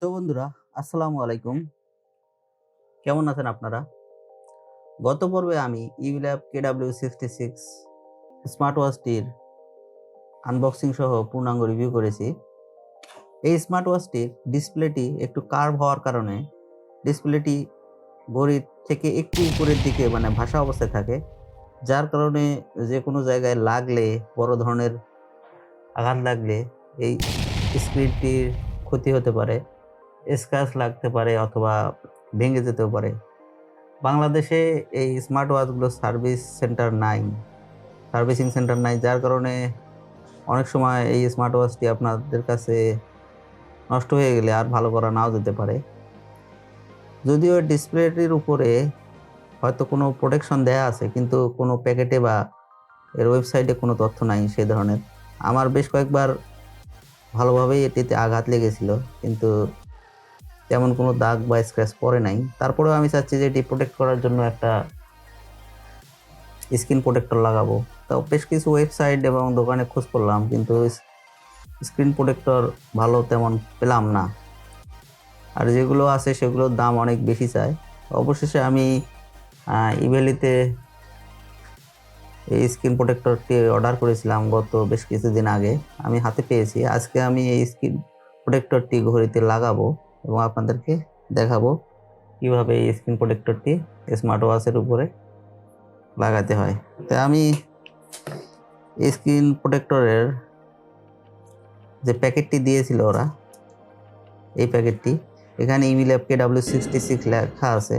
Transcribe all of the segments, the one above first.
তো বন্ধুরা, আসসালামু আলাইকুম। কেমন আছেন আপনারা? গত পর্বে আমি imilab KW66 স্মার্ট ওয়াচটির আনবক্সিং সহ পূর্ণাঙ্গ রিভিউ করেছি। এই স্মার্ট ওয়াচটির ডিসপ্লেটি একটু কার্ভ হওয়ার কারণে ডিসপ্লেটি ঘড়ির থেকে একটু উপরের দিকে ভাসা অবস্থায় থাকে, যার কারণে যে কোনো জায়গায় লাগলে, বড় ধরনের আঘাত লাগলে এই স্ক্রিনটির ক্ষতি হতে পারে, স্ক্র্যাচ লাগতে পারে অথবা ভেঙে যেতেও পারে। বাংলাদেশে এই স্মার্ট ওয়াচগুলো সার্ভিসিং সেন্টার নাই, যার কারণে অনেক সময় এই স্মার্ট ওয়াচটি আপনাদের কাছে নষ্ট হয়ে গেলে আর ভালো করা নাও যেতে পারে। যদিও ডিসপ্লেটির উপরে হয়তো কোনো প্রোটেকশন দেয়া আছে, কিন্তু কোনো প্যাকেটে বা এর ওয়েবসাইটে কোনো তথ্য নাই সেই ধরনের। আমার বেশ কয়েকবার ভালোভাবেই এটিতে আঘাত লেগেছিল, কিন্তু তেমন কোনো দাগ বা স্ক্র্যাচ পড়ে নাই। তারপরেও আমি চাচ্ছি যে এটি প্রোটেক্ট করার জন্য একটা স্ক্রিন প্রোটেক্টর লাগাবো। তো বেশ কিছু ওয়েবসাইট এবং দোকানে খোঁজ করলাম, কিন্তু স্ক্রিন প্রোটেক্টর ভালো তেমন পেলাম না, আর যেগুলো আছে সেগুলোর দাম অনেক বেশি চায়। অবশেষে আমি ইভেলিতে এই স্ক্রিন প্রোটেক্টরটি অর্ডার করেছিলাম গত বেশ কিছুদিন আগে, আমি হাতে পেয়েছি। আজকে আমি এই স্ক্রিন প্রোটেক্টরটি ঘড়িতে লাগাবো এবং আপনাদেরকে দেখাবো কীভাবে এই স্ক্রিন প্রোটেক্টরটি স্মার্ট ওয়াচের উপরে লাগাতে হয়। তাই আমি স্ক্রিন প্রোটেক্টরের যে প্যাকেটটি দিয়েছিল ওরা, এই প্যাকেটটি, এখানে imilab KW66 লেখা আছে,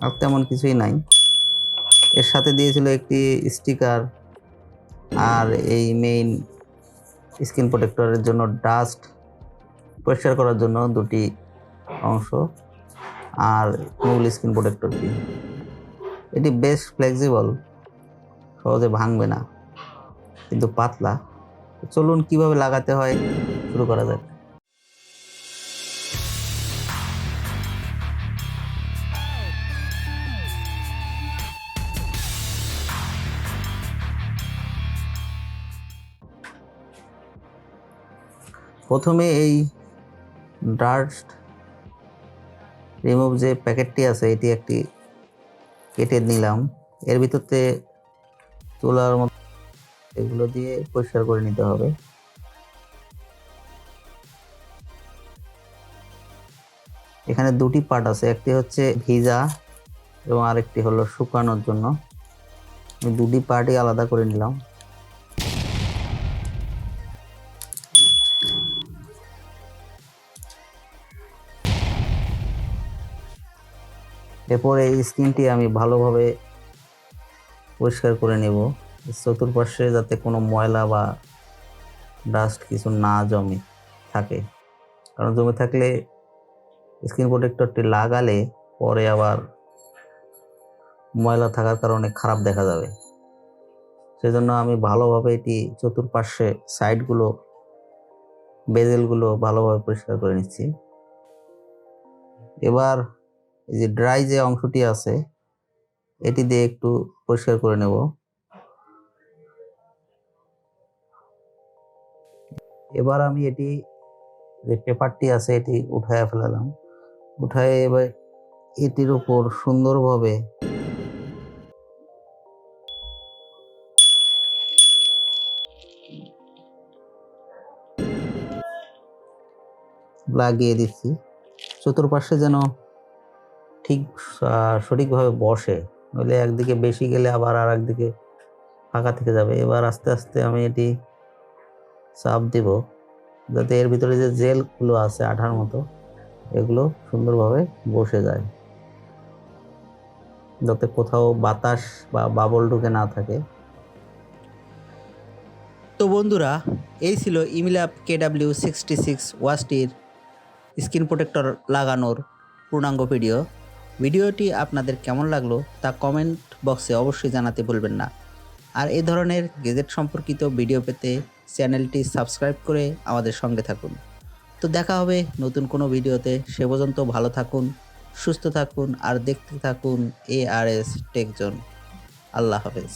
আর তেমন কিছুই নাই। এর সাথে দিয়েছিল একটি স্টিকার আর এই মেইন স্ক্রিন প্রোটেক্টরের জন্য ডাস্ট পরিষ্কার করার জন্য দুটি অংশ, আর মূল স্ক্রিন প্রোটেক্টরটি। এটি বেশ ফ্লেক্সিবল, সহজে ভাঙবে না, কিন্তু পাতলা। চলুন কিভাবে লাগাতে হয় শুরু করা যাক। প্রথমে এই ডাস্ট রিমুভ যে প্যাকেটটি আছে এটি একটি কেটে নিলাম। এর ভিতরতে তুলার মতো এগুলো দিয়ে পরিষ্কার করে নিতে হবে। এখানে দুটি পার্ট আছে, একটি হচ্ছে ভিজা এবং আরেকটি হলো শুকানোর জন্য। আমি দুটি পার্টই আলাদা করে নিলাম। এরপর এই স্ক্রিনটি আমি ভালোভাবে পরিষ্কার করে নেব, চতুর্পাশে যাতে কোনো ময়লা বা ডাস্ট কিছু না জমে থাকে, কারণ জমে থাকলে স্ক্রিন প্রোটেক্টরটি লাগালে পরে আবার ময়লা থাকার কারণে খারাপ দেখা যাবে। সেজন্য আমি ভালোভাবে এটি চতুর্পাশে সাইডগুলো, বেজেলগুলো ভালোভাবে পরিষ্কার করে নিচ্ছি। এবার এই যে ড্রাই যে অংশটি আছে এটি দিয়ে একটু পরিষ্কার করে নেব। এবার আমি এটি যে পেপারটি আছে এটি উঠায় ফেলালাম। উঠায় এবার এটির উপর সুন্দরভাবে লাগিয়ে দিচ্ছি, চতুর্পাশে যেন ঠিক সঠিকভাবে বসে, নইলে একদিকে বেশি গেলে আবার আর একদিকে ফাঁকা থেকে যাবে। এবার আস্তে আস্তে আমি এটি চাপ দিব, যাতে এর ভিতরে যে জেলগুলো আছে আঠার মতো, এগুলো সুন্দরভাবে বসে যায়, যাতে কোথাও বাতাস বা বাবল ঢুকে না থাকে। তো বন্ধুরা, এই ছিল imilab KW66 ওয়াচটির স্ক্রিন প্রোটেক্টর লাগানোর পূর্ণাঙ্গ ভিডিওটি আপনাদের কেমন লাগলো তা কমেন্ট বক্সে অবশ্যই জানাতে ভুলবেন না। আর এই ধরনের গ্যাজেট সম্পর্কিত ভিডিও পেতে চ্যানেলটি সাবস্ক্রাইব করে আমাদের সঙ্গে থাকুন। তো দেখা হবে নতুন কোনো ভিডিওতে। সে পর্যন্ত ভালো থাকুন, সুস্থ থাকুন আর দেখতে থাকুন ARS টেক জোন। আল্লাহ হাফেজ।